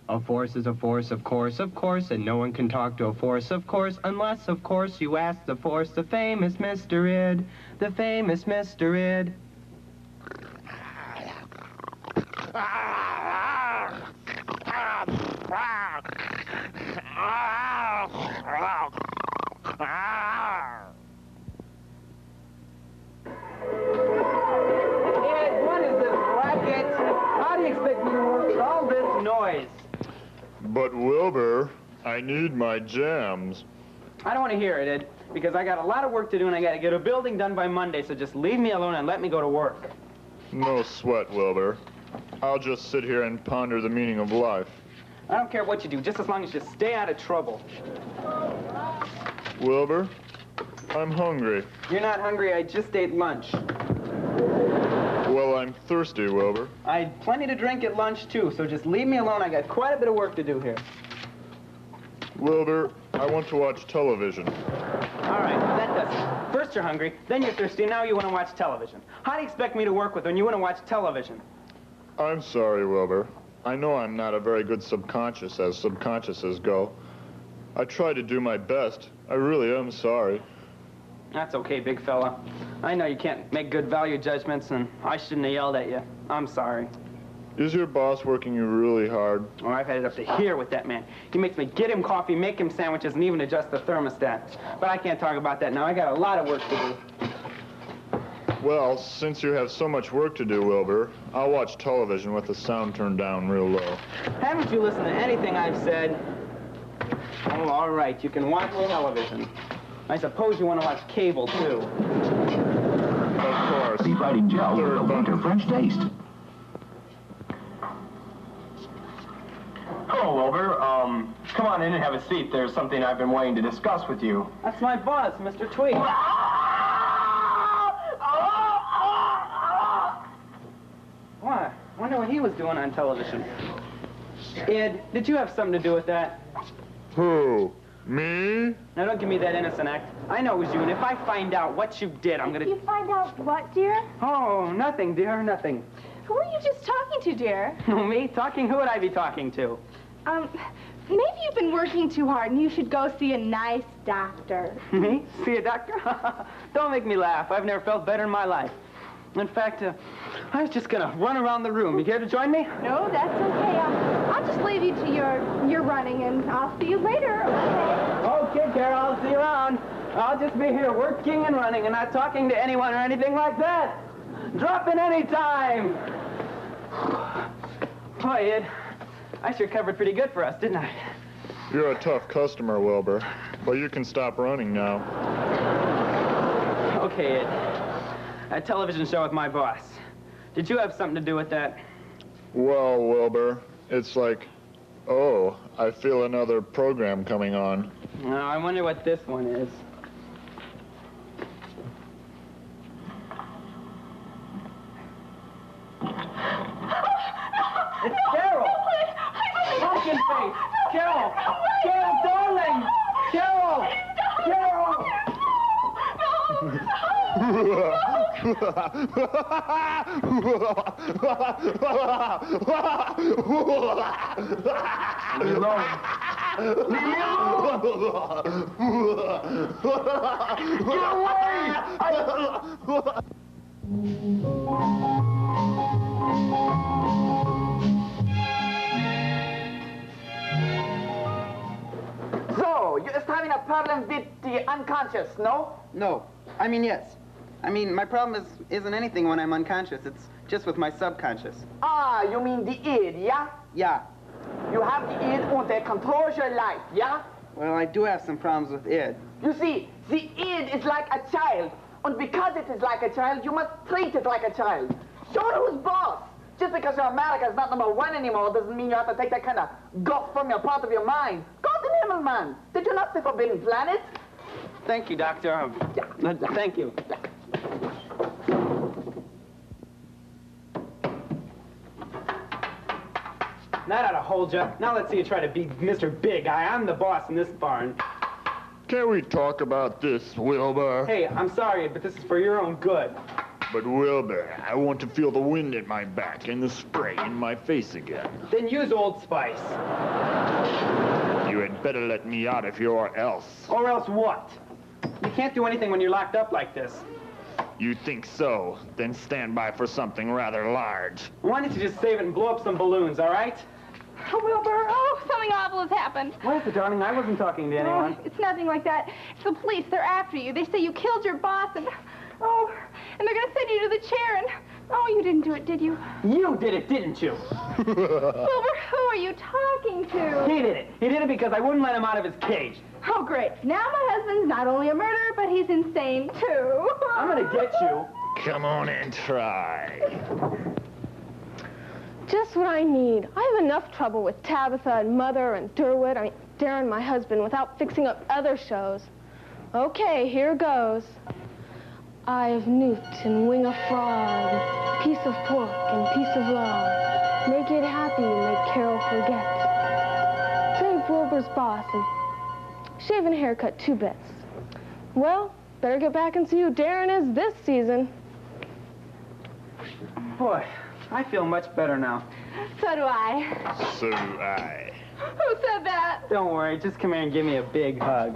A force is a force, of course, and no one can talk to a force, of course, unless, of course, you ask the force, the famous Mr. Id, the famous Mr. Id. But, Wilbur, I need my jams. I don't want to hear it, Ed, because I got a lot of work to do and I got to get a building done by Monday, so just leave me alone and let me go to work. No sweat, Wilbur. I'll just sit here and ponder the meaning of life. I don't care what you do, just as long as you stay out of trouble. Wilbur, I'm hungry. You're not hungry, I just ate lunch. Well, I'm thirsty, Wilbur. I had plenty to drink at lunch, too, so just leave me alone. I got quite a bit of work to do here. Wilbur, I want to watch television. All right, that does it. First you're hungry, then you're thirsty, now you want to watch television. How do you expect me to work with when you want to watch television? I'm sorry, Wilbur. I know I'm not a very good subconscious, as subconsciouses go. I try to do my best. I really am sorry. That's okay, big fella. I know you can't make good value judgments, and I shouldn't have yelled at you. I'm sorry. Is your boss working you really hard? Oh, I've had it up to here with that man. He makes me get him coffee, make him sandwiches, and even adjust the thermostat. But I can't talk about that now. I got a lot of work to do. Well, since you have so much work to do, Wilbur, I'll watch television with the sound turned down real low. Haven't you listened to anything I've said? Oh, all right. You can watch television. I suppose you want to watch cable, too. Of course. The fighting gel with a winter French taste. Hello, Wilbur. Come on in and have a seat. There's something I've been waiting to discuss with you. That's my boss, Mr. Tweed. What? Wonder what he was doing on television. Ed, did you have something to do with that? Who? Me? Now, don't give me that innocent act. I know it was you, and if I find out what you did, I'm gonna... You find out what, dear? Oh, nothing, dear, nothing. Who are you just talking to, dear? Me? Talking? Who would I be talking to? Maybe you've been working too hard and you should go see a nice doctor. Me? See a doctor? Don't make me laugh. I've never felt better in my life. In fact, I was just gonna run around the room. You care to join me? No, that's okay. I'll just leave you to your running, and I'll see you later, okay? Okay, Carol, I'll see you around. I'll just be here working and running and not talking to anyone or anything like that. Drop in any time. Boy, Ed, I sure covered pretty good for us, didn't I? You're a tough customer, Wilbur, but you can stop running now. Okay, Ed. A television show with my boss. Did you have something to do with that? Well, Wilbur, it's like, oh, I feel another program coming on. Oh, I wonder what this one is. It's Carol! Pumpkin face! Carol! Carol, darling! Carol! Carol! So, you're just having a problem with the unconscious, no? No. I mean, yes. I mean, my problem isn't anything when I'm unconscious. It's just with my subconscious. Ah, you mean the id, yeah? Yeah. You have the id and it controls your life, yeah? Well, I do have some problems with Ed. You see, the id is like a child, and because it is like a child, you must treat it like a child. Show who's boss. Just because your America is not #1 anymore doesn't mean you have to take that kind of guff from your part of your mind. Go to the himmel, man. Did you not see Forbidden Planet? Thank you, Doctor. Thank you. That ought to hold you. Now let's see you try to be Mr. Big Eye. I'm the boss in this barn. Can we talk about this, Wilbur? Hey, I'm sorry, but this is for your own good. But Wilbur, I want to feel the wind at my back and the spray in my face again. Then use Old Spice. You had better let me out if you're else. Or else what? You can't do anything when you're locked up like this. You think so? Then stand by for something rather large. Why don't you just save it and blow up some balloons, all right? Oh, Wilbur, oh, something awful has happened. What is it, darling? I wasn't talking to anyone. Oh, it's nothing like that. It's the police. They're after you. They say you killed your boss and... Oh, and they're going to send you to the chair and... Oh, you didn't do it, did you? You did it, didn't you? Wilbur, who are you talking to? He did it. He did it because I wouldn't let him out of his cage. Oh, great. Now my husband's not only a murderer, but he's insane, too. I'm going to get you. Come on and try. Just what I need. I have enough trouble with Tabitha and Mother and Durwood, Darren, my husband, without fixing up other shows. Okay, here goes. Eye of newt and wing of frog, piece of pork and piece of log. Make it happy, make Carol forget. Save Wilbur's boss and shave and haircut 2 bits. Well, better get back and see who Darren is this season. Boy, I feel much better now. So do I. So do I. Who said that? Don't worry, just come here and give me a big hug.